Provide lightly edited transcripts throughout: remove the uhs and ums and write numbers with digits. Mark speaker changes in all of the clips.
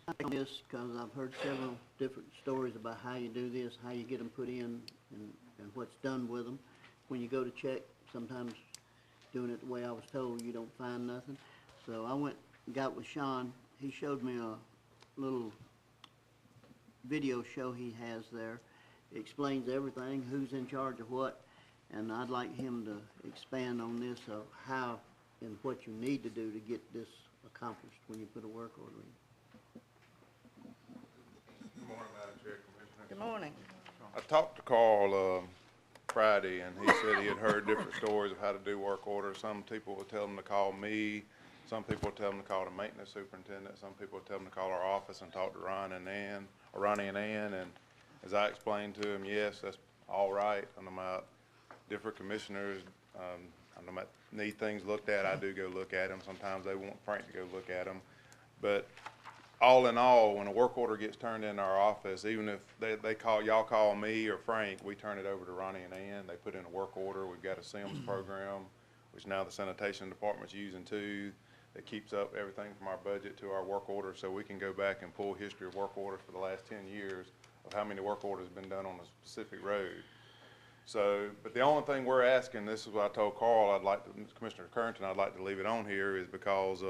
Speaker 1: on this because I've heard several different stories about how you do this, how you get them put in, and what's done with them. When you go to check, sometimes doing it the way I was told, you don't find nothing. So I went and got with Sean. He showed me a little video show he has there. It explains everything, who's in charge of what, and I'd like him to expand on this of how and what you need to do to get this accomplished when you put a work order in.
Speaker 2: Good morning, Madam Chair, Commissioner.
Speaker 3: Good morning.
Speaker 2: I talked to Carl Friday, and he said he had heard different stories of how to do work orders. Some people would tell him to call me. Some people would tell him to call the maintenance superintendent. Some people would tell him to call our office and talk to Ronnie and Ann. And as I explained to him, yes, that's all right. And about different commissioners, I might need things looked at. I do go look at them. Sometimes they want Frank to go look at them. But all in all, when a work order gets turned in our office, even if y'all call me or Frank, we turn it over to Ronnie and Ann. They put in a work order. We've got a SIMS program, which now the sanitation department's using too, that keeps up everything from our budget to our work order, so we can go back and pull history of work orders for the last 10 years of how many work orders have been done on a specific road. So, but the only thing we're asking, this is what I told Carl, Commissioner Currington, I'd like to leave it on here, is because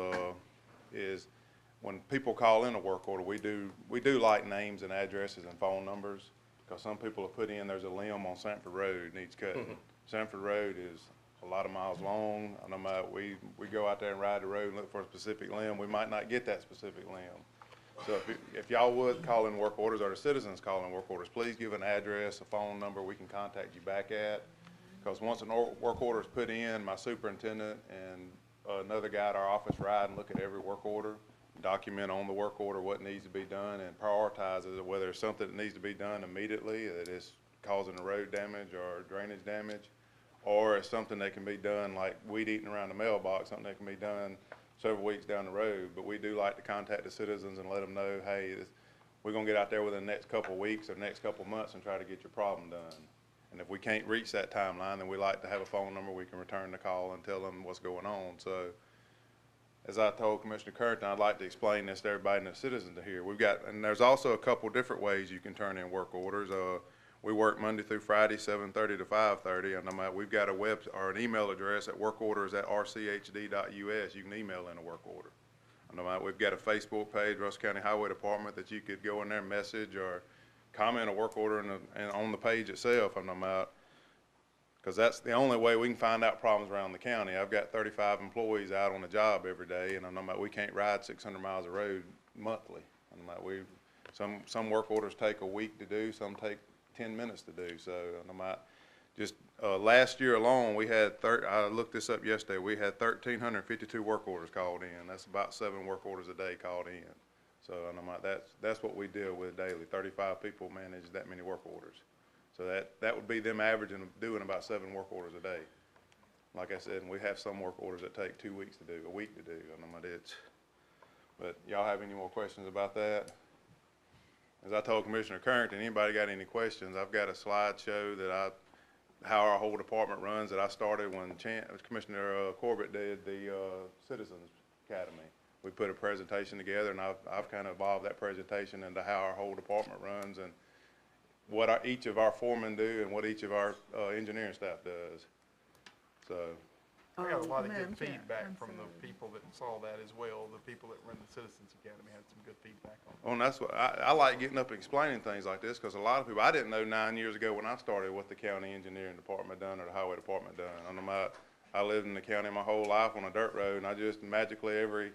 Speaker 2: when people call in a work order, we do like names and addresses and phone numbers, because some people have put in, there's a limb on Sanford Road needs cutting. Sanford Road is a lot of miles long. I know we go out there and ride the road and look for a specific limb. We might not get that specific limb. So if y'all would call in work orders, or the citizens call in work orders, please give an address, a phone number we can contact you back at. Because once a work order is put in, my superintendent and another guy at our office ride and look at every work order, document on the work order what needs to be done, and prioritize it, whether it's something that needs to be done immediately that is causing the road damage or drainage damage, or it's something that can be done like weed eating around the mailbox, something that can be done several weeks down the road. But we do like to contact the citizens and let them know, hey, we're going to get out there within the next couple of weeks or next couple of months and try to get your problem done. And if we can't reach that timeline, then we like to have a phone number we can return the call and tell them what's going on. So as I told Commissioner Currington, I'd like to explain this to everybody and the citizens to hear. And there's also a couple different ways you can turn in work orders. We work Monday through Friday, 7:30 to 5:30, and we've got an email address at workorders@rchd.us. You can email in a work order. We've got a Facebook page, Russell County Highway Department, that you could go in there, message or comment a work order and on the page itself. Because that's the only way we can find out problems around the county. I've got 35 employees out on the job every day, and we can't ride 600 miles of road monthly. Some work orders take a week to do, some take 10 minutes to do. So last year alone, we had, I looked this up yesterday, we had 1,352 work orders called in. That's about 7 work orders a day called in. So that's what we deal with daily. 35 people manage that many work orders. So that would be them averaging doing about 7 work orders a day. Like I said, and we have some work orders that take 2 weeks to do, a week to do. But y'all have any more questions about that? As I told Commissioner Currington, anybody got any questions, I've got a slideshow how our whole department runs that I started when Commissioner Corbett did the Citizens Academy. We put a presentation together, and I've kind of evolved that presentation into how our whole department runs and what each of our foremen do and what each of our engineering staff does. So
Speaker 4: I got a lot of
Speaker 3: Madam
Speaker 4: good
Speaker 3: Chair,
Speaker 4: feedback
Speaker 3: I'm
Speaker 4: from
Speaker 3: sorry.
Speaker 4: the people that saw that as well. The people that run the Citizens Academy had some good feedback on it.
Speaker 2: Well, and that's what I like getting up and explaining things like this, because a lot of people, I didn't know 9 years ago when I started what the county engineering department done or the highway department done. I lived in the county my whole life on a dirt road, and I just magically every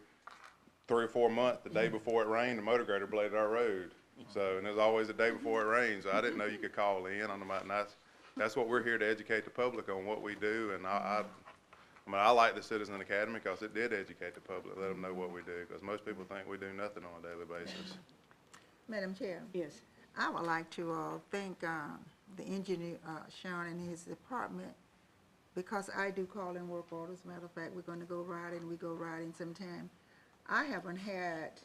Speaker 2: 3 or 4 months, the day before it rained, the motor grader bladed our road. So, and there's always the day before it rains. So I didn't know you could call in. And that's what we're here to educate the public on what we do. And I like the Citizen Academy because it did educate the public, let them know what we do, because most people think we do nothing on a daily basis.
Speaker 3: Madam Chair,
Speaker 5: Yes.
Speaker 3: I would like to thank the engineer, Sean, and his department, because I do call in work orders. Matter of fact, we're going to go riding. We go riding sometime. I haven't had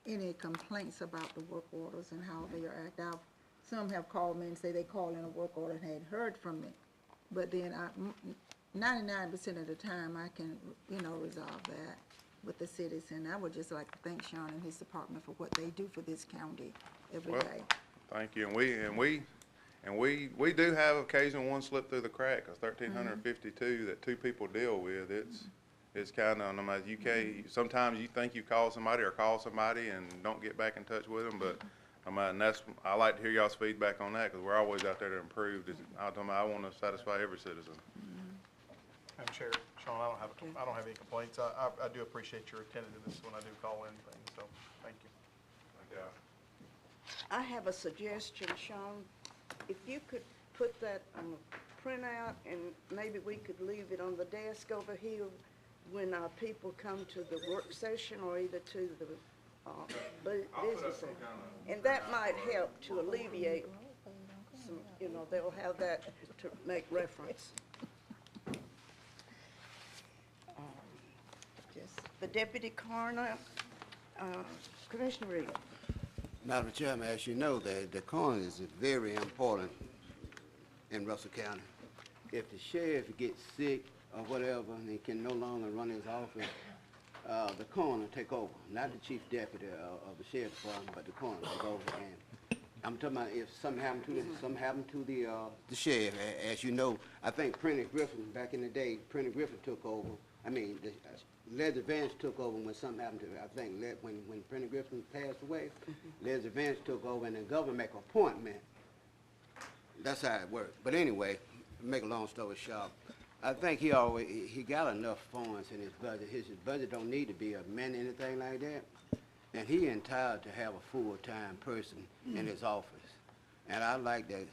Speaker 3: any complaints about the work orders and how they are acted out. Some have called me and say they called in a work order and hadn't heard from me. But then 99% of the time I can, resolve that. with the cities. And I would just like to thank Sean and his department for what they do for this county every
Speaker 2: Well,
Speaker 3: day.
Speaker 2: Thank you, and we do have occasional one slip through the crack, 'cause 1,352 that two people deal with, it's kinda, no matter, you can't, sometimes you think you call somebody or call somebody and don't get back in touch with them, but, and that's, I like to hear y'all's feedback on that, 'cause we're always out there to improve. I wanna satisfy every citizen.
Speaker 4: Madam Chair, Sean, I don't have any complaints. I do appreciate your attentiveness when I do call in things, so thank you.
Speaker 5: I have a suggestion, Sean. If you could put that on a printout and maybe we could leave it on the desk over here when our people come to the work session or either to the business center. And that might help to alleviate some, they'll have that to make reference. The deputy coroner, Commissioner Reed.
Speaker 6: Madam Chairman, as you know, the coroner is very important in Russell County. If the sheriff gets sick or whatever and he can no longer run his office, the coroner take over, not the chief deputy of the sheriff's department, but the coroner take over. And I'm talking about if something happened to the sheriff. As you know, I think Prentice Griffin, back in the day, Prentice Griffin took over. I mean, Leslie Vance took over when something happened to, I think, when Prentice Griffin passed away, Leslie Vance took over and the governor make an appointment. That's how it worked. But anyway, make a long story short, I think he got enough funds in his budget. His budget don't need to be amended, anything like that. And he entitled to have a full-time person in his office. And I'd like to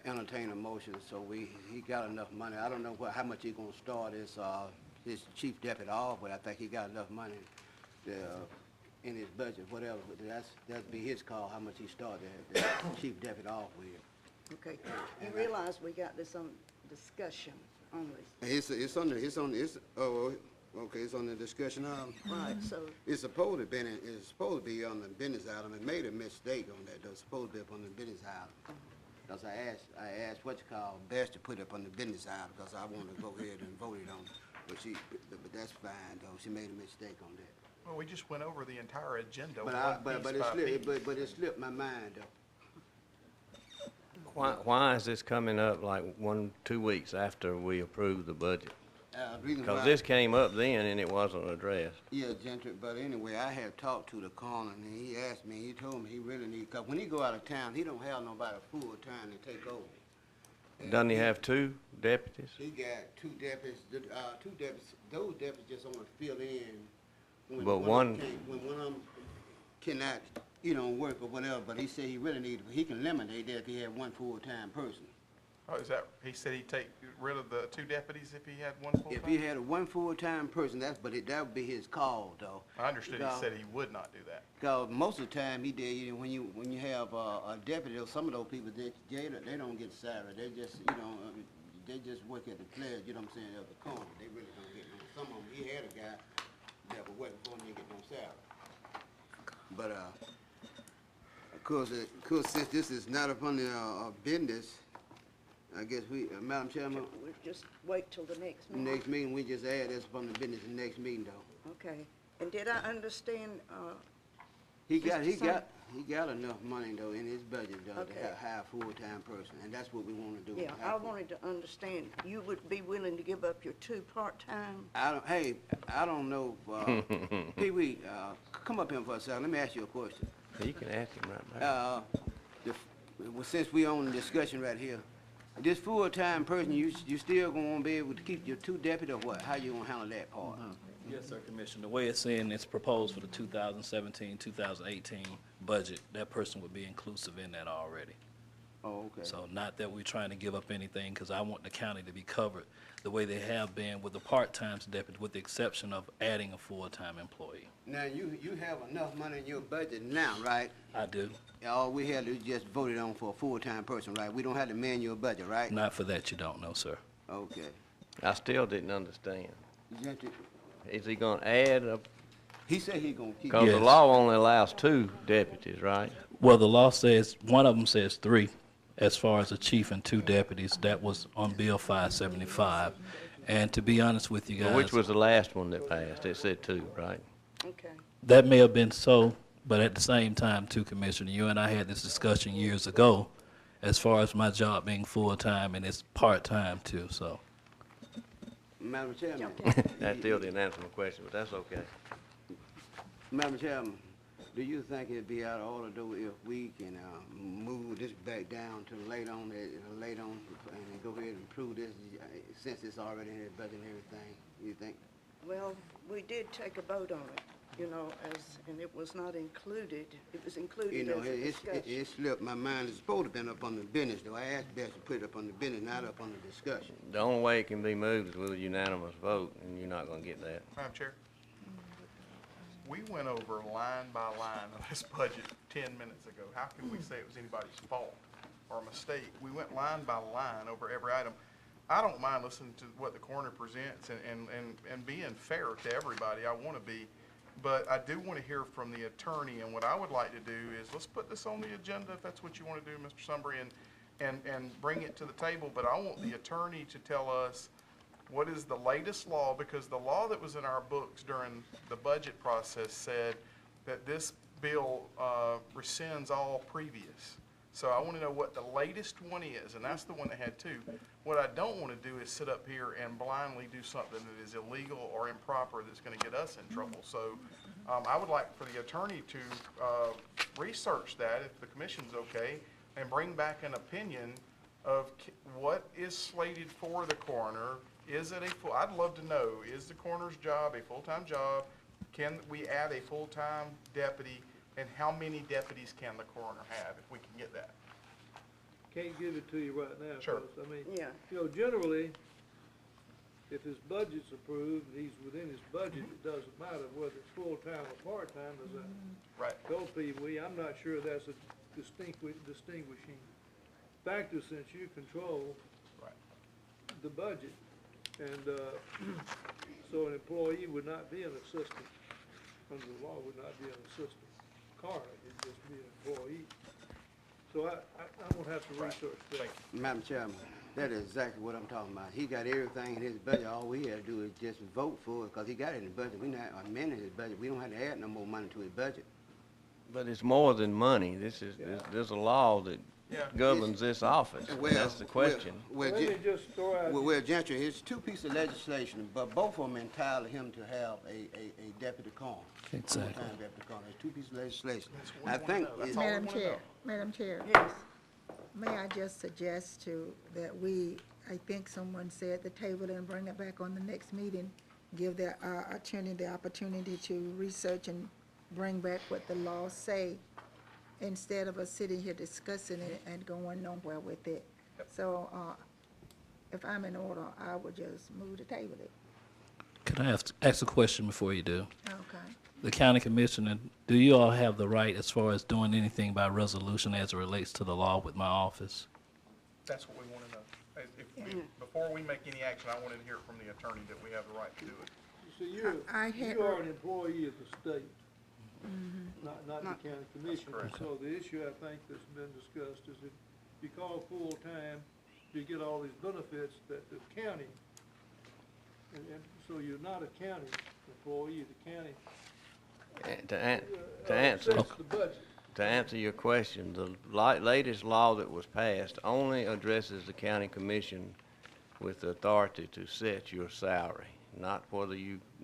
Speaker 6: entertain a motion, so he got enough money. I don't know how much he's gonna start his chief deputy off, but I think he got enough money in his budget, whatever. That'd be his call, how much he started the chief deputy off with.
Speaker 5: Okay, you realize we got this on discussion only,
Speaker 6: It's on the discussion item.
Speaker 5: right, so,
Speaker 6: It's supposed to be on the business item. It made a mistake on that, though. It's supposed to be up on the business item. Because I asked Bess to put it up on the business item, because I wanted to go ahead and vote it on. But that's fine, though. She made a mistake on that.
Speaker 4: Well, we just went over the entire agenda.
Speaker 6: But it slipped my mind, though.
Speaker 7: Why is this coming up like 2 weeks after we approved the budget?
Speaker 6: Reason
Speaker 7: Because
Speaker 6: why-
Speaker 7: this came up then and it wasn't addressed.
Speaker 6: Yeah, Gentry, but anyway, I had talked to the coroner, and he asked me, he told me he really need, because when he go out of town, he don't have nobody full-time to take over.
Speaker 7: Doesn't he have 2 deputies?
Speaker 6: He got two deputies, those deputies just only fill in when
Speaker 7: But
Speaker 6: when one of them cannot, work or whatever, but he said he can eliminate that if he had one full-time person.
Speaker 4: Oh, he said he'd take rid of the 2 deputies if he had one full-time?
Speaker 6: If he had one full-time person, that would be his call, though.
Speaker 4: I understood he said he would not do that.
Speaker 6: Because most of the time he did, when you have a deputy, or some of those people, they don't get salary. They just, they just work at the pledge, you know what I'm saying, at the corner. They really don't get no, some of them, he had a guy that was working for him, didn't get no salary. But, of course, since this is not upon the business, I guess Madam Chairman,
Speaker 5: we'll just wait till the next meeting.
Speaker 6: next meeting, we just add this upon the business in the next meeting, though.
Speaker 5: Okay, and did I understand,
Speaker 6: He got
Speaker 5: Mr.
Speaker 6: enough money, though, in his budget, though, to
Speaker 5: Okay.
Speaker 6: hire a full-time person, and that's what we want to do.
Speaker 5: yeah, I wanted to understand, you would be willing to give up your 2 part-time?
Speaker 6: I don't know, Pee Wee, come up here for a second, let me ask you a question.
Speaker 7: You can ask him right back.
Speaker 6: Since we on the discussion right here, this full-time person, you still gonna be able to keep your 2 deputies, or what? How you gonna handle that part?
Speaker 8: Yes, sir, Commissioner. The way it's saying it's proposed for the 2017, 2018 budget, that person would be inclusive in that already.
Speaker 6: Oh, okay.
Speaker 8: So not that we're trying to give up anything, because I want the county to be covered the way they have been with the part-time deputies, with the exception of adding a full-time employee.
Speaker 6: Now, you have enough money in your budget now, right?
Speaker 8: I do.
Speaker 6: All we had to do is just vote it on for a full-time person, right? We don't have to amend your budget, right?
Speaker 8: Not for that, you don't know, sir.
Speaker 6: Okay.
Speaker 7: I still didn't understand.
Speaker 6: Gentry,
Speaker 7: Is he gonna add a,
Speaker 6: he said he gonna keep.
Speaker 7: because the
Speaker 8: Yes.
Speaker 7: law only allows 2 deputies, right?
Speaker 8: Well, the law says, one of them says 3, as far as the chief and 2 deputies. That was on Bill 575. And to be honest with you guys.
Speaker 7: Which was the last one that passed? It said 2, right?
Speaker 5: Okay.
Speaker 8: That may have been so, but at the same time, too, Commissioner, you and I had this discussion years ago as far as my job being full-time and it's part-time too, so.
Speaker 6: Madam Chairman.
Speaker 7: That still didn't answer my question, but that's okay.
Speaker 6: Madam Chairman, do you think it'd be out of order though if we can, move this back down to later on, and go ahead and approve this, since it's already in the budget and everything, you think?
Speaker 5: Well, we did take a vote on it, you know, and it was not included. It was
Speaker 6: You
Speaker 5: included
Speaker 6: know,
Speaker 5: as a
Speaker 6: it
Speaker 5: discussion.
Speaker 6: slipped my mind, it's supposed to have been up on the business though, I asked Betsy to put it up on the business, not up on the discussion.
Speaker 7: The only way it can be moved is with a unanimous vote, and you're not gonna get that.
Speaker 4: Madam Chair, we went over line by line of this budget 10 minutes ago. How can we say it was anybody's fault or mistake? We went line by line over every item. I don't mind listening to what the coroner presents and being fair to everybody. I want to be. But I do want to hear from the attorney, and what I would like to do is, let's put this on the agenda if that's what you want to do, Mr. Sunbury, and bring it to the table. But I want the attorney to tell us what is the latest law, because the law that was in our books during the budget process said that this bill rescinds all previous. So I want to know what the latest one is, and that's the one that had 2. What I don't want to do is sit up here and blindly do something that is illegal or improper that's going to get us in trouble. So I would like for the attorney to research that, if the commission's okay, and bring back an opinion of what is slated for the coroner. Is it I'd love to know, is the coroner's job a full-time job? Can we add a full-time deputy? And how many deputies can the coroner have, if we can get that?
Speaker 9: Can't give it to you right now.
Speaker 4: Sure.
Speaker 9: 'Cause, I mean,
Speaker 5: Yeah.
Speaker 9: you know, generally, if his budget's approved, he's within his budget, it doesn't matter whether it's full-time or part-time, as I
Speaker 4: Right.
Speaker 9: told people, I'm not sure that's a distinguishing factor since you control
Speaker 4: Right.
Speaker 9: the budget. And, so an employee would not be an assistant, under the law, would not be an assistant coroner, it'd just be an employee. So I'm gonna have to research that.
Speaker 4: Thank you.
Speaker 6: Madam Chairman, that is exactly what I'm talking about. He got everything in his budget, all we had to do is just vote for it, because he got it in the budget. We not amending his budget, we don't have to add no more money to his budget.
Speaker 7: But it's more than money. There's a law that
Speaker 4: Yeah.
Speaker 7: governs this office.
Speaker 6: Well,
Speaker 7: That's the question.
Speaker 6: Well,
Speaker 9: Let me just throw out.
Speaker 6: well, Gentry, it's 2 pieces of legislation, but both of them entitle him to have a deputy coroner.
Speaker 8: Exactly.
Speaker 6: Full-time deputy coroner. There's 2 pieces of legislation.
Speaker 4: That's what we
Speaker 6: I
Speaker 4: wanna
Speaker 6: think,
Speaker 4: know. That's
Speaker 6: it-
Speaker 4: all we
Speaker 3: Madam
Speaker 4: wanna
Speaker 3: Chair,
Speaker 4: know.
Speaker 3: Madam Chair,
Speaker 5: Yes.
Speaker 3: may I just suggest that I think someone said the table and bring it back on the next meeting, give the attorney the opportunity to research and bring back what the laws say, instead of us sitting here discussing it and going nowhere with it. So, if I'm in order, I would just move to table it.
Speaker 8: Can I ask a question before you do?
Speaker 3: Okay.
Speaker 8: The county commissioner, do you all have the right as far as doing anything by resolution as it relates to the law with my office?
Speaker 4: That's what we want to know. Before we make any action, I wanted to hear from the attorney that we have the right to do it.
Speaker 9: So
Speaker 3: I had-
Speaker 9: you are an employee of the state, not the
Speaker 5: Not-
Speaker 9: county commission.
Speaker 4: correct.
Speaker 9: So the issue I think that's been discussed is if you call full-time, you get all these benefits that the county, and so you're not a county employee, the county
Speaker 7: To answer,
Speaker 9: sets the budget.
Speaker 7: to answer your question, the latest law that was passed only addresses the county commission with the authority to set your salary, not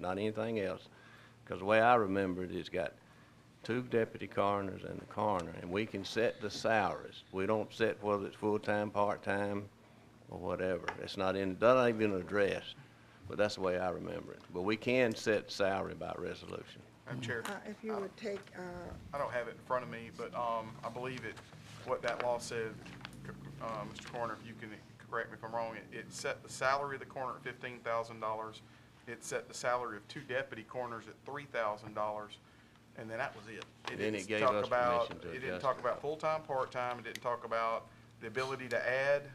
Speaker 7: anything else. Because the way I remember it, it's got 2 deputy coroners and the coroner, and we can set the salaries. We don't set whether it's full-time, part-time, or whatever. It's not even addressed, but that's the way I remember it. But we can set salary by resolution.
Speaker 4: Madam Chair,
Speaker 3: If you would take,
Speaker 4: I don't have it in front of me, but I believe what that law said, Mr. Coroner, if you can correct me if I'm wrong, it set the salary of the coroner at $15,000. It set the salary of 2 deputy coroners at $3,000, and then that was it.
Speaker 7: And then it
Speaker 4: didn't
Speaker 7: gave
Speaker 4: talk
Speaker 7: us
Speaker 4: about-
Speaker 7: permission to
Speaker 4: It didn't
Speaker 7: adjust
Speaker 4: talk
Speaker 7: it.
Speaker 4: about full-time, part-time, it didn't talk about the ability to add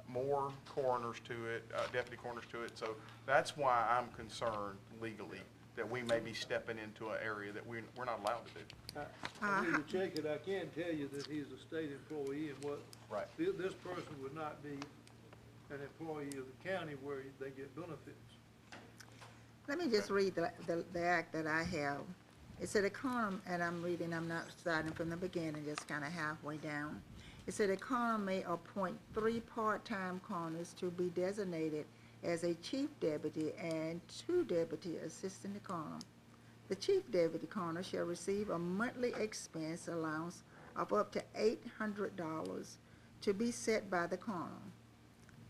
Speaker 4: more coroners to it, deputy coroners to it. So that's why I'm concerned legally that we may be stepping into an area that we're not allowed to do.
Speaker 9: I need to check it, I can tell you that he's a state employee and what.
Speaker 4: Right.
Speaker 9: This person would not be an employee of the county where they get benefits.
Speaker 3: Let me just read the act that I have. It said a coroner, and I'm reading, I'm not starting from the beginning, just kind of halfway down. It said a coroner may appoint 3 part-time coroners to be designated as a chief deputy and 2 deputy assistant coroner. The chief deputy coroner shall receive a monthly expense allowance of up to $800 to be set by the coroner,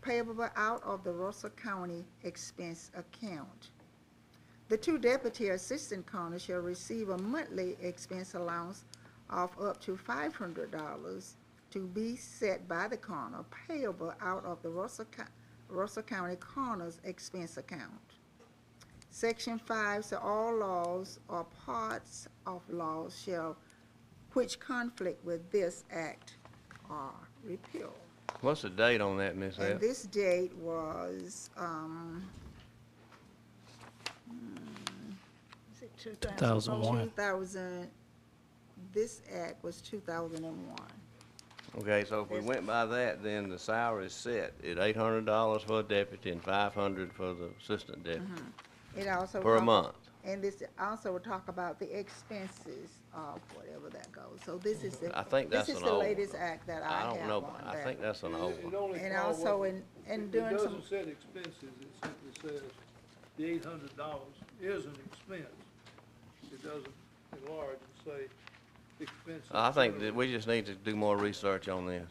Speaker 3: payable out of the Russell County expense account. The 2 deputy assistant coroners shall receive a monthly expense allowance of up to $500 to be set by the coroner, payable out of the Russell County coroner's expense account. Section 5 says all laws or parts of laws shall, which conflict with this act, are repealed.
Speaker 7: What's the date on that, Ms.
Speaker 3: And
Speaker 7: Epps?
Speaker 3: this date was,
Speaker 5: Is it 2000?
Speaker 8: 2001.
Speaker 3: 2000, this act was 2001.
Speaker 7: Okay, so if we went by that, then the salary is set at $800 for a deputy and $500 for the assistant deputy
Speaker 3: It also.
Speaker 7: per
Speaker 3: talk-
Speaker 7: month.
Speaker 3: And this also will talk about the expenses of whatever that goes. So this is the,
Speaker 7: I think that's
Speaker 3: this is
Speaker 7: an
Speaker 3: the
Speaker 7: old
Speaker 3: latest
Speaker 7: one.
Speaker 3: act that
Speaker 7: I
Speaker 3: I
Speaker 7: don't
Speaker 3: have
Speaker 7: know,
Speaker 3: on
Speaker 7: I
Speaker 3: that.
Speaker 7: think that's an old
Speaker 9: It
Speaker 7: one.
Speaker 9: only
Speaker 3: And
Speaker 9: call
Speaker 3: also
Speaker 9: what-
Speaker 3: in
Speaker 9: it
Speaker 3: doing some,
Speaker 9: doesn't set expenses, it simply says the $800 is an expense. It doesn't enlarge and say expenses.
Speaker 7: I think that we just need to do more research on this.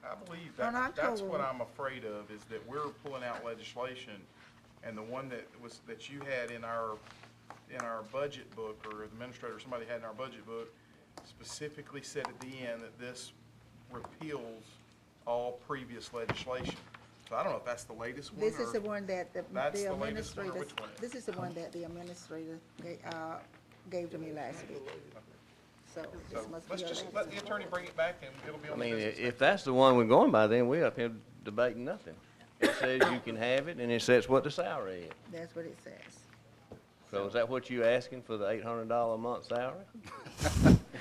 Speaker 4: I believe
Speaker 3: On
Speaker 4: that's
Speaker 3: October-
Speaker 4: what I'm afraid of, is that we're pulling out legislation, and the one that you had in our budget book, or the administrator, somebody had in our budget book, specifically said at the end that this repeals all previous legislation. So I don't know if that's the latest one,
Speaker 3: this is
Speaker 4: or
Speaker 3: the one that
Speaker 4: that's
Speaker 3: the
Speaker 4: the latest one, or
Speaker 3: administrator,
Speaker 4: which one?
Speaker 3: this is the one that the administrator gave to me last week. So
Speaker 4: So
Speaker 3: this must be
Speaker 4: let's
Speaker 3: your
Speaker 4: just
Speaker 3: latest
Speaker 4: let the
Speaker 3: one.
Speaker 4: attorney bring it back, and it'll be
Speaker 7: I
Speaker 4: on the
Speaker 7: mean,
Speaker 4: business.
Speaker 7: if that's the one we're going by, then we're up here debating nothing. It says you can have it, and it says what the salary is.
Speaker 3: That's what it says.
Speaker 7: So is that what you asking for the $800 a month salary?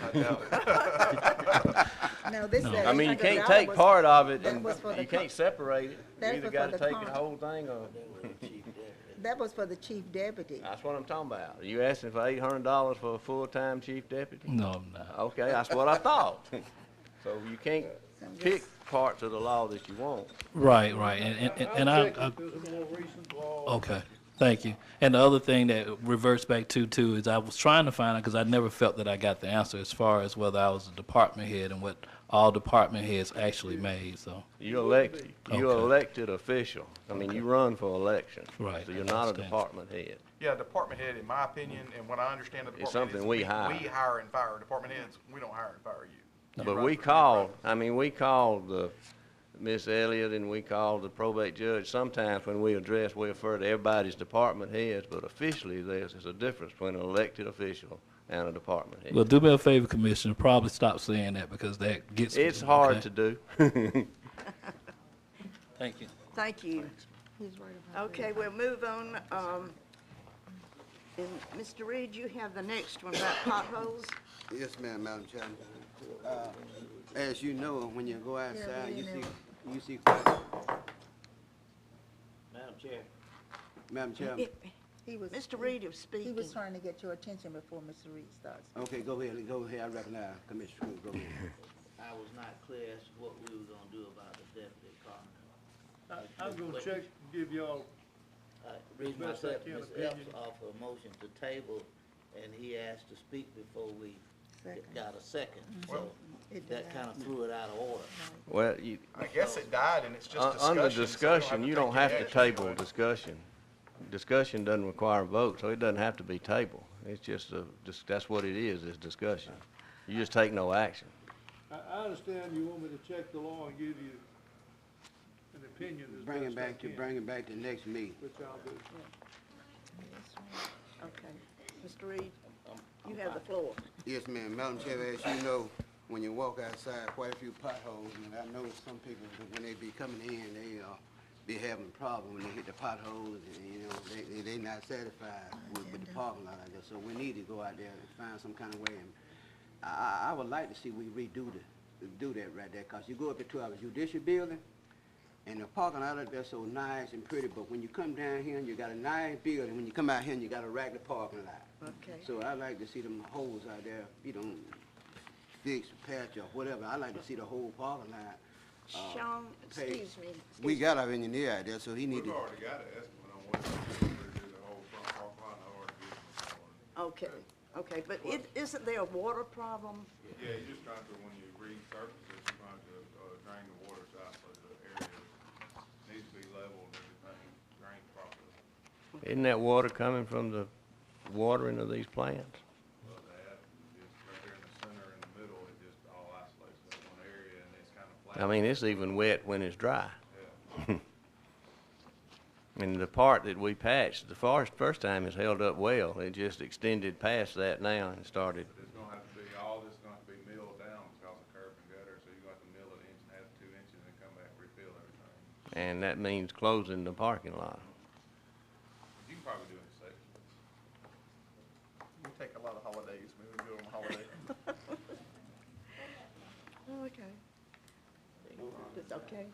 Speaker 4: I doubt it.
Speaker 3: No, this is.
Speaker 7: I mean, you can't
Speaker 3: $800
Speaker 7: take
Speaker 3: was-
Speaker 7: part of it,
Speaker 3: that
Speaker 7: and
Speaker 3: was for the
Speaker 7: you can't separate it. You
Speaker 3: that
Speaker 7: either
Speaker 3: was for
Speaker 7: gotta
Speaker 3: the
Speaker 7: take the
Speaker 3: con-
Speaker 7: whole thing, or,
Speaker 3: That was for the chief deputy.
Speaker 7: that's what I'm talking about. Are you asking for $800 for a full-time chief deputy?
Speaker 8: No, I'm not.
Speaker 7: Okay, that's what I thought. So you can't
Speaker 3: So I'm
Speaker 7: pick
Speaker 3: just-
Speaker 7: parts of the law that you want.
Speaker 8: Right, right, and
Speaker 9: I'll
Speaker 8: I,
Speaker 9: check if there's a more recent law.
Speaker 8: okay, thank you. And the other thing that reverts back to too is I was trying to find out, because I never felt that I got the answer as far as whether I was a department head and what all department heads actually made, so.
Speaker 7: You're an
Speaker 8: Okay.
Speaker 7: elected official. I mean, you run for election.
Speaker 8: Right,
Speaker 7: So you're
Speaker 8: I
Speaker 7: not a
Speaker 8: understand.
Speaker 7: department head.
Speaker 4: Yeah, department head, in my opinion, and what I understand of
Speaker 7: It's
Speaker 4: department heads,
Speaker 7: something we hire.
Speaker 4: We hire and fire. Department heads, we don't hire and fire you. You
Speaker 7: But
Speaker 4: run
Speaker 7: we
Speaker 4: for-
Speaker 7: called, I mean, we called the Miss Elliott, and we called the probate judge. Sometimes when we address, we refer to everybody's department heads, but officially, there's a difference between an elected official and a department head.
Speaker 8: Well, do me a favor, Commissioner, probably stop saying that, because that gets.
Speaker 7: It's hard
Speaker 8: okay?
Speaker 7: to do.
Speaker 8: Thank you.
Speaker 5: Thank you.
Speaker 3: He's right about that.
Speaker 5: Okay, we'll move on. And Mr. Reed, you have the next one about potholes.
Speaker 6: Yes, ma'am, Madam Chairman. As you know, when you go outside,
Speaker 3: we didn't
Speaker 6: you see quite,
Speaker 1: Madam Chair.
Speaker 6: Madam Chairman.
Speaker 3: He was.
Speaker 5: Mr. Reed is
Speaker 3: He
Speaker 5: speaking.
Speaker 3: was trying to get your attention before Mr. Reed starts.
Speaker 6: Okay, go ahead, I recognize Commissioner Cruz, go ahead.
Speaker 10: I was not clear as to what we were gonna do about the deputy coroner.
Speaker 9: I'm gonna check and give y'all,
Speaker 10: Reason
Speaker 9: Best I
Speaker 10: myself,
Speaker 9: can
Speaker 10: Ms. Epps
Speaker 9: opinion.
Speaker 10: offered a motion to table, and he asked to speak before we
Speaker 3: Second.
Speaker 10: got a second, so
Speaker 3: It
Speaker 10: that
Speaker 3: died.
Speaker 10: kinda threw it out of order.
Speaker 7: Well, you,
Speaker 4: I guess it died, and it's just discussion.
Speaker 7: under
Speaker 4: so we
Speaker 7: discussion, you don't
Speaker 4: take
Speaker 7: have
Speaker 4: any
Speaker 7: to
Speaker 4: action.
Speaker 7: table discussion. Discussion doesn't require a vote, so it doesn't have to be tabled. It's just that's what it is discussion. You just take no action.
Speaker 9: I understand you want me to check the law and give you an opinion as
Speaker 6: Bring it
Speaker 9: best I
Speaker 6: back to,
Speaker 9: can,
Speaker 6: bring it back to next meeting.
Speaker 9: which I'll do.
Speaker 5: Okay. Mr. Reed, you have the floor.
Speaker 6: Yes, ma'am. Madam Chair, as you know, when you walk outside, quite a few potholes, and I know some people, when they be coming in, they, be having problems when they hit the potholes, and, you know, they not satisfied with the parking lot like that. So we need to go out there and find some kind of way, and I would like to see we do that right there, 'cause you go up to our judicial building, And the parking lot up there so nice and pretty, but when you come down here and you got a nice building, when you come out here and you got a regular parking lot.
Speaker 5: Okay.
Speaker 6: So I like to see them holes out there, you know, fixed, patch or whatever. I like to see the whole parking lot.
Speaker 5: Sean,
Speaker 6: pay.
Speaker 5: excuse me.
Speaker 6: We got our engineer out there, so he need
Speaker 2: We've
Speaker 6: to,
Speaker 2: already got an estimate on what it's gonna do the whole front park lot, and I already given them order.
Speaker 5: Okay, but isn't there a water problem?
Speaker 2: Yeah, you're just trying to, when you resurface it, you're trying to, drain the waters out of the area. Needs to be level and everything, drained properly.
Speaker 7: Isn't that water coming from the watering of these plants?
Speaker 2: Well, that, just right there in the center, in the middle, it just all isolates that one area, and it's kind of flat.
Speaker 7: I mean, it's even wet when it's dry.
Speaker 2: Yeah.
Speaker 7: And the part that we patched, the first time is held up well. It just extended past that now and started.
Speaker 2: But it's gonna have to be, all this is gonna have to be milled down because of curb and gutter, so you're gonna have to mill it 1.5 to 2 inches and come back refill everything.
Speaker 7: And that means closing the parking lot.
Speaker 2: You can probably do it in sections.
Speaker 4: We take a lot of holidays, we would do it on holiday.
Speaker 5: Okay. It's okay?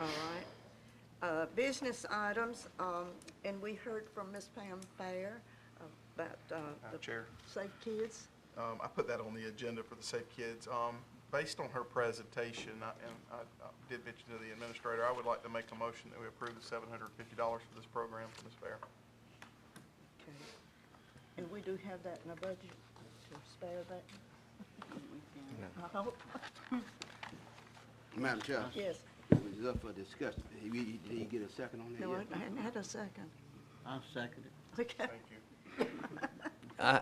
Speaker 5: All right. Business items, and we heard from Ms. Pam Fair about, the
Speaker 4: Chair.
Speaker 5: Safe Kids.
Speaker 4: I put that on the agenda for the Safe Kids. Based on her presentation, I did mention to the administrator, I would like to make a motion that we approve the $750 for this program for Ms. Fair.
Speaker 5: Okay. And we do have that in our budget to spare that? I hope.
Speaker 6: Madam Chair,
Speaker 5: Yes.
Speaker 6: it was up for discussion. Did you get a second on that
Speaker 5: No,
Speaker 6: yet?
Speaker 5: I hadn't had a second.
Speaker 1: I'll second it.
Speaker 5: Okay.
Speaker 4: Thank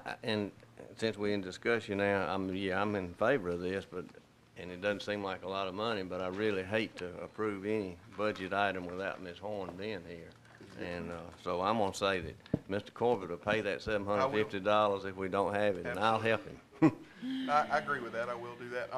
Speaker 4: you.
Speaker 7: And since we're in discussion now, I'm in favor of this, but, and it doesn't seem like a lot of money, but I really hate to approve any budget item without Ms. Horn being here. And, so I'm gonna say that Mr. Corbett will pay that $750 if we don't have it, and I'll help him.
Speaker 4: I agree with that, I will do that.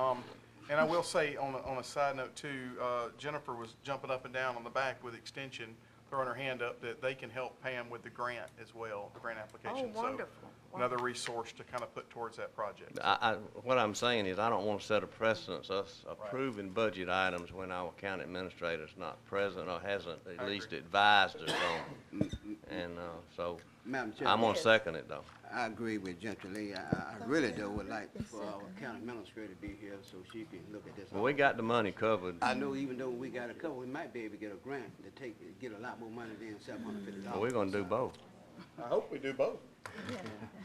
Speaker 4: And I will say, on a side note too, Jennifer was jumping up and down on the back with Extension, throwing her hand up, that they can help Pam with the grant as well, the grant application.
Speaker 5: Oh, wonderful.
Speaker 4: So another resource to kind of put towards that project.
Speaker 7: What I'm saying is I don't want to set a precedence, us approving budget items when our county administrator's not present or hasn't at least advised us on them. And, so,
Speaker 6: Madam Chair.
Speaker 7: I'm gonna second it though.
Speaker 6: I agree with Gentry Lee. I really though would like for our county administrator to be here so she can look at this.
Speaker 7: Well, we got the money covered.
Speaker 6: I know even though we got a couple, we might be able to get a grant to get a lot more money than $750.
Speaker 7: Well, we're gonna do both.
Speaker 4: I hope we do both.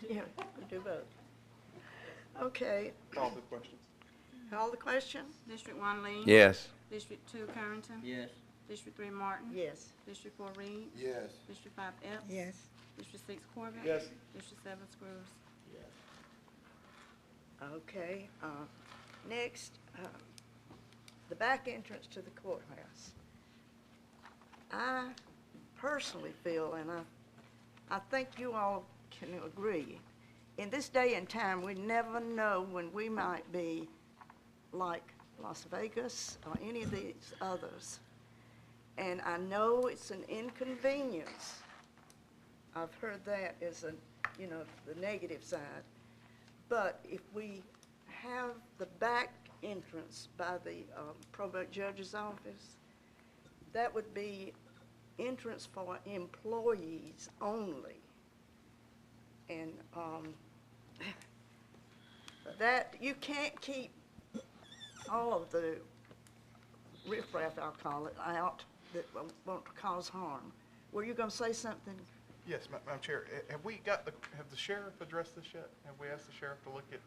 Speaker 5: Yeah, we do both. Okay,
Speaker 4: Call the questions.
Speaker 5: call the question?
Speaker 11: District 1 Lee?
Speaker 7: Yes.
Speaker 11: District 2 Carrington?
Speaker 1: Yes.
Speaker 11: District 3 Martin?
Speaker 5: Yes.
Speaker 11: District 4 Reed?
Speaker 6: Yes.
Speaker 11: District 5 Epps?
Speaker 3: Yes.
Speaker 11: District 6 Corbett?
Speaker 4: Yes.
Speaker 11: District 7 Screws?
Speaker 5: Okay, next, the back entrance to the courthouse. I personally feel, and I think you all can agree, in this day and time, we never know when we might be like Las Vegas or any of these others. And I know it's an inconvenience. I've heard that as a, the negative side. But if we have the back entrance by the probate judge's office, that would be entrance for employees only. And that, you can't keep all of the riffraff, I'll call it, out that won't cause harm. Were you gonna say something?
Speaker 4: Yes, Madam Chair, have the sheriff addressed this yet? Have we asked the sheriff to look at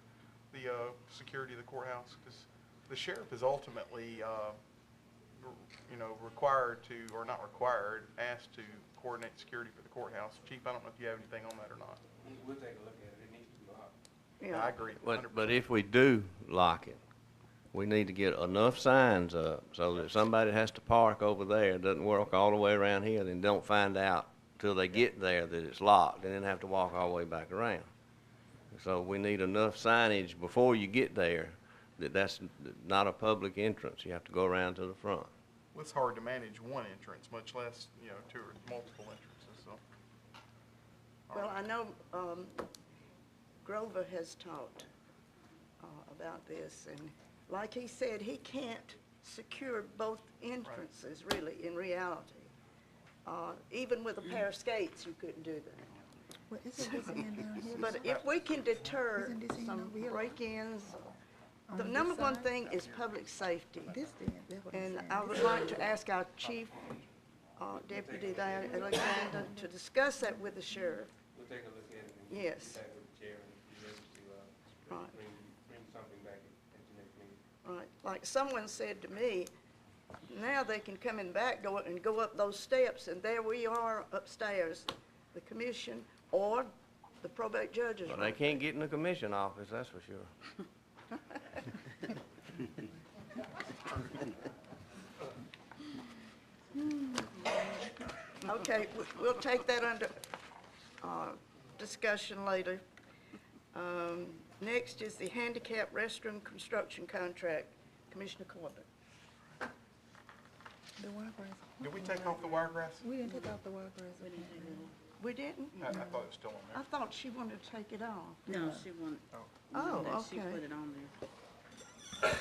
Speaker 4: the security of the courthouse? Because the sheriff is ultimately, required to, or not required, asked to coordinate security for the courthouse. Chief, I don't know if you have anything on that or not.
Speaker 12: We'll take a look at it. It needs to be locked.
Speaker 4: I agree. 100%.
Speaker 7: But if we do lock it, we need to get enough signs up so that somebody has to park over there, doesn't work all the way around here, then don't find out till they get there that it's locked, and then have to walk all the way back around. So we need enough signage before you get there that that's not a public entrance. You have to go around to the front.
Speaker 4: Well, it's hard to manage one entrance, much less, two or multiple entrances, so.
Speaker 5: Well, I know Grover has talked about this, and like he said, he can't secured both entrances, really, in reality. Even with a pair of skates, you couldn't do that.
Speaker 3: Well, isn't this end down here?
Speaker 5: But if we can deter
Speaker 3: Isn't this end
Speaker 5: some
Speaker 3: over here?
Speaker 5: break-ins,
Speaker 3: On
Speaker 5: the
Speaker 3: this
Speaker 5: number one
Speaker 3: side?
Speaker 5: thing is public safety.
Speaker 3: This end, that's what I'm
Speaker 5: And
Speaker 3: saying.
Speaker 5: I would like to ask our chief deputy there, Alexander, to discuss that with the sheriff.
Speaker 12: We'll take a look at it and
Speaker 5: Yes.
Speaker 12: get back with the chair and be able to,
Speaker 5: Right.
Speaker 12: bring something back at the next meeting.
Speaker 5: Right, like someone said to me, now they can come in back door and go up those steps, and there we are upstairs, the commission or the probate judge's
Speaker 7: Well,
Speaker 5: room.
Speaker 7: they can't get in the commission office, that's for sure.
Speaker 5: Okay, we'll take that under discussion later. Next is the handicap restroom construction contract. Commissioner Corbett.
Speaker 3: The wiregrass.
Speaker 4: Did we take off the wiregrass?
Speaker 3: We didn't take off the wiregrass.
Speaker 5: We didn't?
Speaker 4: I thought it was still on
Speaker 5: I
Speaker 4: there.
Speaker 5: thought she wanted to take it off.
Speaker 11: No, she won't.
Speaker 5: Oh,
Speaker 11: She
Speaker 5: okay.
Speaker 11: put it on there.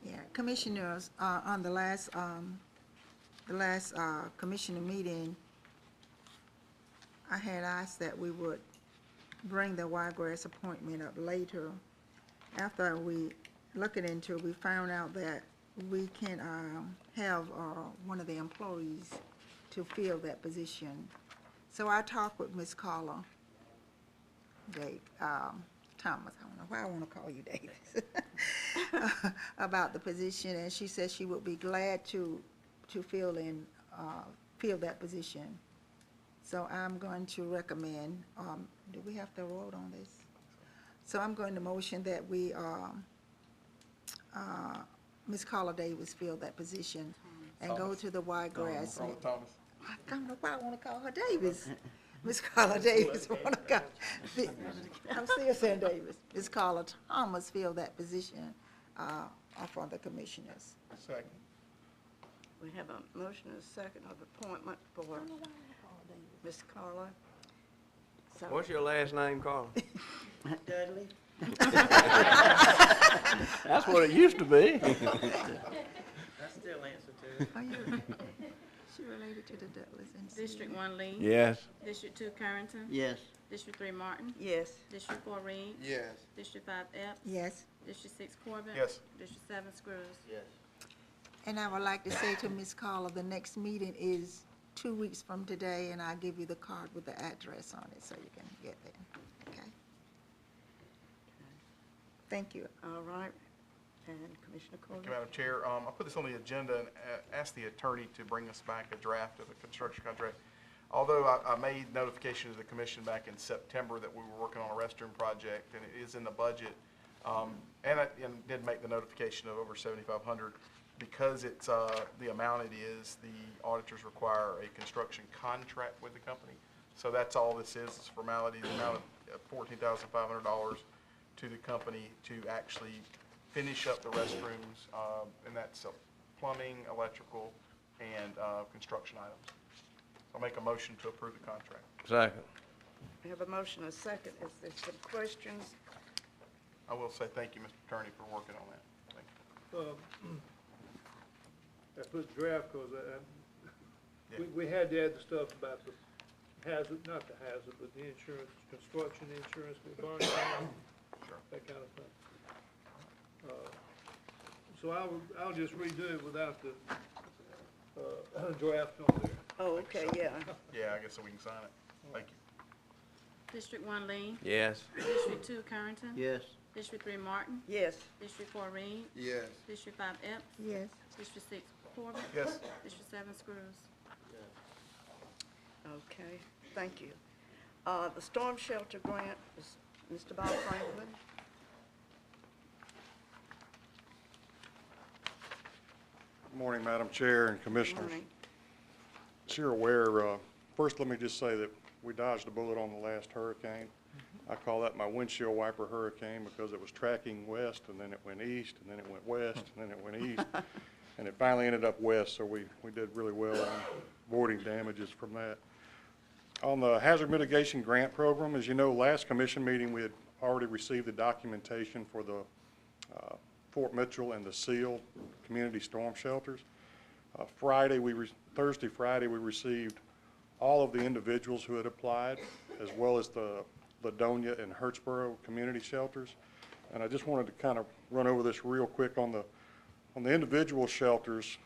Speaker 3: Yeah, commissioners, on the last commissioner meeting, I had asked that we would bring the Wiregrass appointment up later. After we looked into it, we found out that we can, have, one of the employees to fill that position. So I talked with Ms. Carla, Thomas, I don't know why I wanna call you Davis, about the position, and she said she would be glad to fill that position. So I'm going to recommend, do we have to vote on this? So I'm going to motion that we, Ms. Carla Davis fill that position and go
Speaker 4: Thomas.
Speaker 3: to the Wiregrass.
Speaker 4: Carla Thomas.
Speaker 3: I don't know why I wanna call her Davis. Ms. Carla Davis, wanna call, I'm still saying Davis. Ms. Carla Thomas fill that position, for the commissioners.
Speaker 4: Second.
Speaker 5: We have a motion and a second of appointment for Ms. Carla. So-
Speaker 7: What's your last name, Carl?
Speaker 5: Dudley?
Speaker 7: That's what it used to be.
Speaker 10: I still answer to it.
Speaker 3: Are you, she related to the Dudleys and
Speaker 11: District 1 Lee.
Speaker 7: Yes.
Speaker 11: District 2 Carrington.
Speaker 1: Yes,
Speaker 11: District 3 Martin.
Speaker 5: Yes.
Speaker 11: District 4 Reed.
Speaker 4: Yes.
Speaker 11: District 5 Epps.
Speaker 3: Yes,
Speaker 11: District 6 Corbett.
Speaker 4: Yes.
Speaker 11: District 7 Screws.
Speaker 10: Yes.
Speaker 3: and I would like to say to Ms. Carla, the next meeting is 2 weeks from today, and I'll give you the card with the address on it, so you can get there, okay? Thank you.
Speaker 5: All right. And Commissioner
Speaker 4: Thank
Speaker 5: Corbett?
Speaker 4: you, Madam Chair. I put this on the agenda and asked the attorney to bring us back a draft of the construction contract. Although I made notification to the commission back in September that we were working on a restroom project, and it is in the budget, and I did make the notification of over $7,500. Because it's the amount it is, the auditors require a construction contract with the company. So that's all this is formality, the amount of $14,500 to the company to actually finish up the restrooms, and that's plumbing, electrical, and construction items. I'll make a motion to approve the contract.
Speaker 7: Second.
Speaker 5: We have a motion and a second. Is there some questions?
Speaker 4: I will say thank you, Mr. Attorney, for working on that. Thank you.
Speaker 9: I put draft because
Speaker 4: Yeah.
Speaker 9: we had to add the stuff about the hazard, not the hazard, but the insurance, construction insurance, the burn down,
Speaker 4: Sure.
Speaker 9: that kind of thing. So I'll just redo it without the, draft on there.
Speaker 5: Oh, okay, yeah.
Speaker 4: Yeah, I guess so we can sign it. Thank you.
Speaker 11: District 1 Lee.
Speaker 7: Yes.
Speaker 11: District 2 Carrington.
Speaker 1: yes,
Speaker 11: District 3 Martin.
Speaker 5: Yes.
Speaker 11: District 4 Reed.
Speaker 4: Yes.
Speaker 11: District 5 Epps.
Speaker 3: Yes,
Speaker 11: District 6 Corbett.
Speaker 4: Yes.
Speaker 11: District 7 Screws.
Speaker 5: Okay, thank you. The storm shelter grant is Mr. Bob Franklin.
Speaker 13: Good morning, Madam Chair and Commissioners.
Speaker 5: Morning.
Speaker 13: As you're aware, first let me just say that we dodged a bullet on the last hurricane. I call that my windshield wiper hurricane because it was tracking west, and then it went east, and then it went west, and then it went east. And it finally ended up west, so we did really well on avoiding damages from that. On the Hazard Mitigation Grant Program, as you know, last commission meeting, we had already received the documentation for Fort Mitchell and the Seal Community Storm Shelters. Thursday, Friday, we received all of the individuals who had applied, as well as the Ladonia and Hurtsboro community shelters. And I just wanted to kind of run over this real quick on the individual shelters.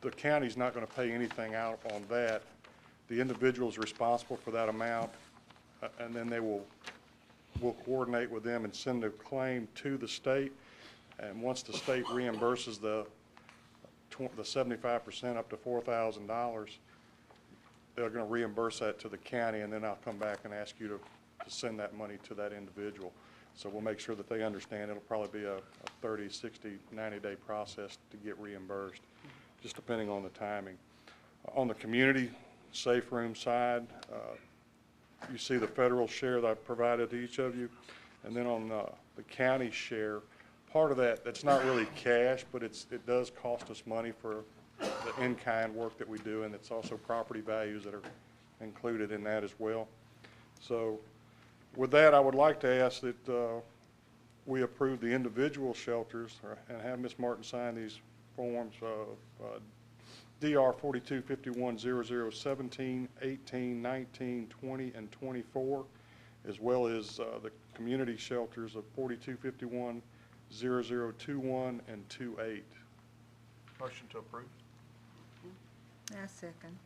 Speaker 13: The county's not going to pay anything out on that. The individual is responsible for that amount, and then we'll coordinate with them and send a claim to the state. And once the state reimburses the 75% up to $4,000, they're going to reimburse that to the county, and then I'll come back and ask you to send that money to that individual. So we'll make sure that they understand it'll probably be a 30, 60, 90-day process to get reimbursed, just depending on the timing. On the community safe room side, you see the federal share that I provided to each of you. And then on the county share, part of that's not really cash, but it does cost us money for the in-kind work that we do, and it's also property values that are included in that as well. So with that, I would like to ask that we approve the individual shelters and have Ms. Martin sign these forms DR 42510017, 18, 19, 20, and 24, as well as the community shelters of 4251 0021 and 28.
Speaker 4: Motion to approve.
Speaker 3: I second.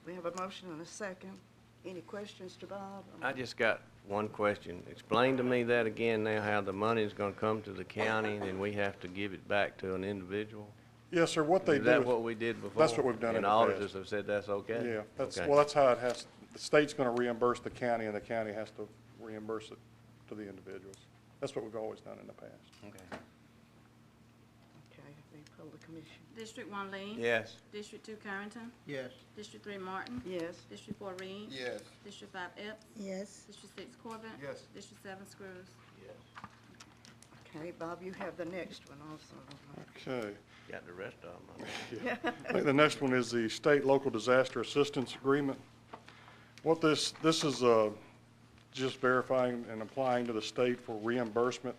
Speaker 5: We have a motion and a second. Any questions to Bob?
Speaker 7: I just got one question. Explain to me that again now, how the money is going to come to the county and then we have to give it back to an individual?
Speaker 13: Yes, sir. What they do
Speaker 7: Is that what we did before?
Speaker 13: That's what we've done in the
Speaker 7: And
Speaker 13: past.
Speaker 7: auditors have said that's okay?
Speaker 13: Yeah, that's,
Speaker 7: Okay.
Speaker 13: well, that's how it has, the state's going to reimburse the county, and the county has to reimburse it to the individuals. That's what we've always done in the past.
Speaker 7: Okay.
Speaker 5: Okay, the public commission.
Speaker 11: District 1 Lee.
Speaker 7: Yes.
Speaker 11: District 2 Carrington.
Speaker 1: Yes.
Speaker 11: District 3 Martin.
Speaker 5: Yes.
Speaker 11: District 4 Reed.
Speaker 6: Yes.
Speaker 11: District 5 Epps.
Speaker 3: Yes.
Speaker 11: District 6 Corbett.
Speaker 4: Yes.
Speaker 11: District 7 Screws.
Speaker 5: Okay, Bob, you have the next one also.
Speaker 13: Okay.
Speaker 7: Got the rest of them.
Speaker 13: Yeah. I think the next one is the state local disaster assistance agreement. What this is just verifying and applying to the state for reimbursement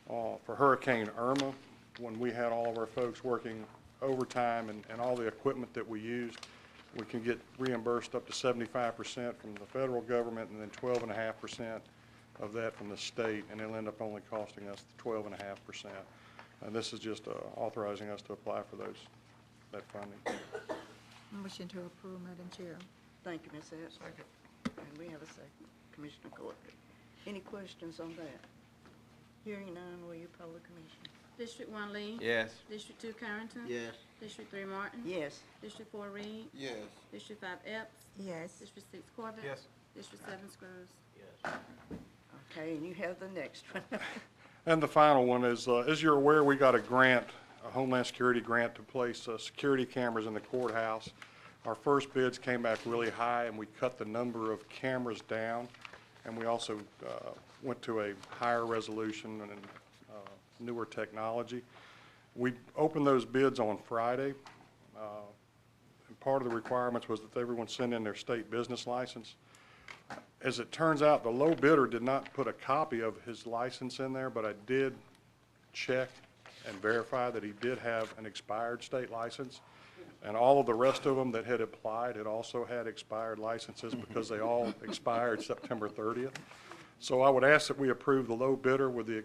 Speaker 13: for Hurricane Irma, when we had all of our folks working overtime and all the equipment that we used. We can get reimbursed up to 75% from the federal government and then 12.5% of that from the state, and it'll end up only costing us 12.5%. And this is just authorizing us to apply for that funding.
Speaker 3: Motion to approve, Madam Chair.
Speaker 5: Thank you, Ms. Epps. Second. And we have a second. Commissioner Corbett. Any questions on that? Hearing none, will you poll the commission?
Speaker 11: District 1 Lee.
Speaker 7: Yes.
Speaker 11: District 2 Carrington.
Speaker 1: Yes.
Speaker 11: District 3 Martin.
Speaker 5: Yes.
Speaker 11: District 4 Reed.
Speaker 6: Yes.
Speaker 11: District 5 Epps.
Speaker 3: Yes.
Speaker 11: District 6 Corbett.
Speaker 4: Yes.
Speaker 11: District 7 Screws.
Speaker 5: Okay, and you have the next one.
Speaker 13: And the final one is, as you're aware, we got a grant, a Homeland Security grant to place security cameras in the courthouse. Our first bids came back really high, and we cut the number of cameras down, and we also went to a higher resolution and newer technology. We opened those bids on Friday, and part of the requirements was that everyone send in their state business license. As it turns out, the low bidder did not put a copy of his license in there, but I did check and verify that he did have an expired state license. And all of the rest of them that had applied had also had expired licenses because they all expired September 30th. So I would ask that we approve the low bidder with the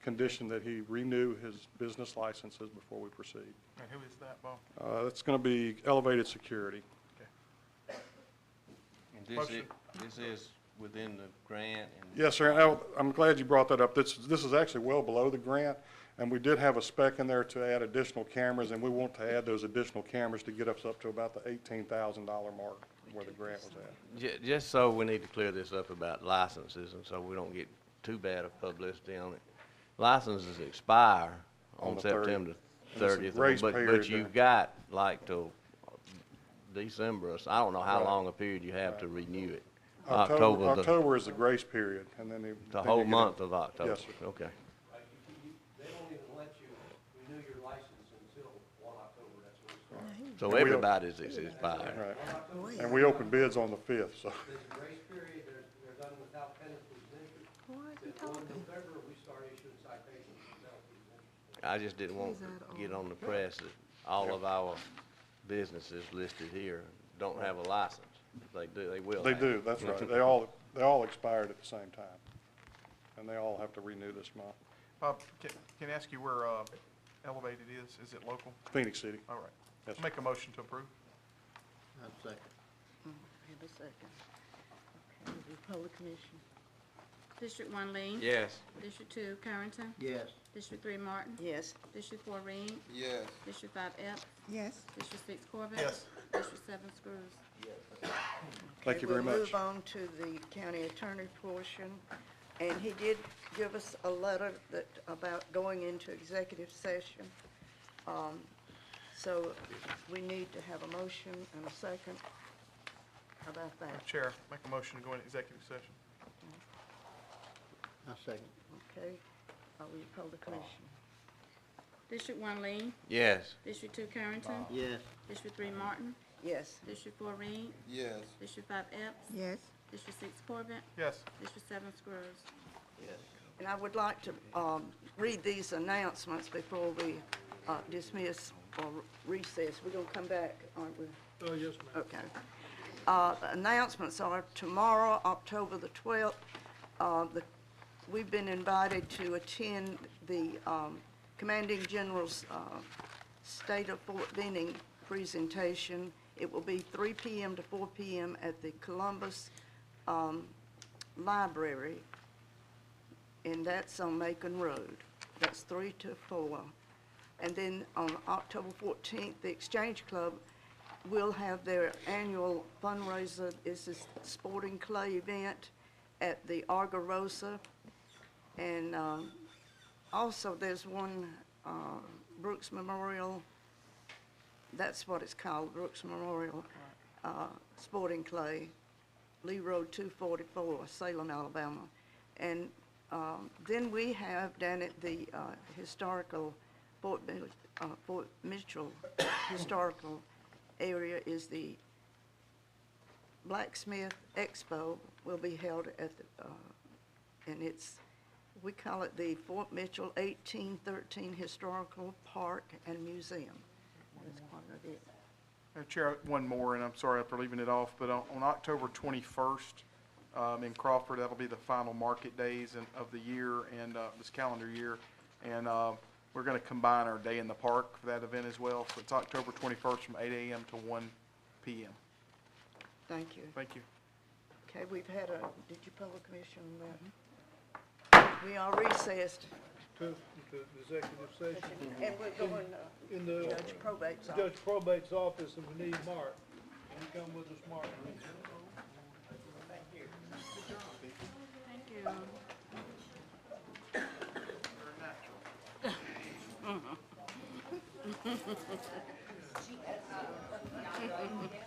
Speaker 13: condition that he renew his business licenses before we proceed.
Speaker 4: And who is that, Bob?
Speaker 13: That's going to be Elevated Security.
Speaker 7: This is within the grant and.
Speaker 13: Yes, sir. And I'm glad you brought that up. This is actually well below the grant, and we did have a spec in there to add additional cameras, and we want to add those additional cameras to get us up to about the $18,000 mark where the grant was at.
Speaker 7: Just so we need to clear this up about licenses, and so we don't get too bad of publicity on it. Licenses expire
Speaker 13: On
Speaker 7: on
Speaker 13: the
Speaker 7: September
Speaker 13: 30th.
Speaker 7: 30th,
Speaker 13: Grace
Speaker 7: but
Speaker 13: period
Speaker 7: you've
Speaker 13: there.
Speaker 7: got like till December, or I don't know how long a period you have to renew it.
Speaker 13: October is the grace period, and then
Speaker 7: The
Speaker 13: then
Speaker 7: whole
Speaker 13: you get
Speaker 7: month of October?
Speaker 13: Yes, sir.
Speaker 7: Okay.
Speaker 12: They don't even let you renew your license until 1 October, that's what it's
Speaker 7: So
Speaker 13: we don't-
Speaker 7: everybody's is expired.
Speaker 13: Right. And we open bids on the 5th, so.
Speaker 12: There's a grace period, they're done without penalties.
Speaker 3: Why is he
Speaker 12: Then on
Speaker 3: talking?
Speaker 12: November, we start issuing citations without
Speaker 7: I just didn't want to get on the press that all of our businesses listed here don't have a license. If they do, they will.
Speaker 13: They
Speaker 7: have
Speaker 13: do,
Speaker 7: it.
Speaker 13: that's right. They all expired at the same time. And they all have to renew this month.
Speaker 4: Can I ask you where Elevated is? Is it local?
Speaker 13: Phoenix City.
Speaker 4: All right.
Speaker 13: Yes, sir.
Speaker 4: Make a motion to approve.
Speaker 1: I'll second.
Speaker 5: Have a second. Okay, Republic Commission.
Speaker 11: District 1, Lee.
Speaker 7: Yes.
Speaker 11: District 2, Carrington.
Speaker 1: Yes.
Speaker 11: District 3, Martin.
Speaker 5: Yes.
Speaker 11: District 4, Reed.
Speaker 6: Yes.
Speaker 11: District 5, Epps.
Speaker 3: Yes.
Speaker 11: District 6, Corbett.
Speaker 4: Yes.
Speaker 11: District 7, Screws.
Speaker 13: Thank you very much.
Speaker 5: We'll move on to the county attorney portion, and he did give us a letter that, about going into executive session. So we need to have a motion and a second. How about that?
Speaker 4: Chair, make a motion to go into executive session.
Speaker 1: I'll second.
Speaker 5: Okay, will you call the commission?
Speaker 11: District 1, Lee.
Speaker 7: Yes.
Speaker 11: District 2, Carrington.
Speaker 1: Yes.
Speaker 11: District 3, Martin.
Speaker 5: Yes.
Speaker 11: District 4, Reed.
Speaker 6: Yes.
Speaker 11: District 5, Epps.
Speaker 3: Yes.
Speaker 11: District 6, Corbett.
Speaker 4: Yes.
Speaker 11: District 7, Screws.
Speaker 10: Yes.
Speaker 5: And I would like to read these announcements before we dismiss or recess. We're going to come back, aren't we?
Speaker 9: Oh, yes, ma'am.
Speaker 5: Okay. The announcements are tomorrow, October the 12th. We've been invited to attend the Commanding General's State of Fort Benning presentation. It will be 3 p.m. to 4 p.m. at the Columbus Library, and that's on Macon Road. That's 3 to 4. And then on October 14th, the Exchange Club will have their annual fundraiser. It's a sporting clay event at the Arga Rosa. And also there's one Brooks Memorial, that's what it's called, Brooks Memorial Sporting Clay, Lee Road 244, Salem, Alabama. And then we have down at the historical Fort Mitchell historical area is the Blacksmith Expo will be held at the, and we call it the Fort Mitchell 1813 Historical Park and Museum. That's part of it.
Speaker 4: Chair, one more, and I'm sorry for leaving it off, but on October 21st in Crawford, that'll be the final market days of the year and this calendar year. And we're going to combine our day in the park for that event as well. So it's October 21st from 8 a.m. to 1 p.m.
Speaker 5: Thank you.
Speaker 4: Thank you.
Speaker 5: Okay, we've had did you public commission on that? We are recessed,
Speaker 9: To executive session.
Speaker 5: and we're going
Speaker 9: In the
Speaker 5: Judge Probate's office.
Speaker 9: Judge Probate's office, and we need Mark. Can you come with us, Mark?
Speaker 11: Thank you.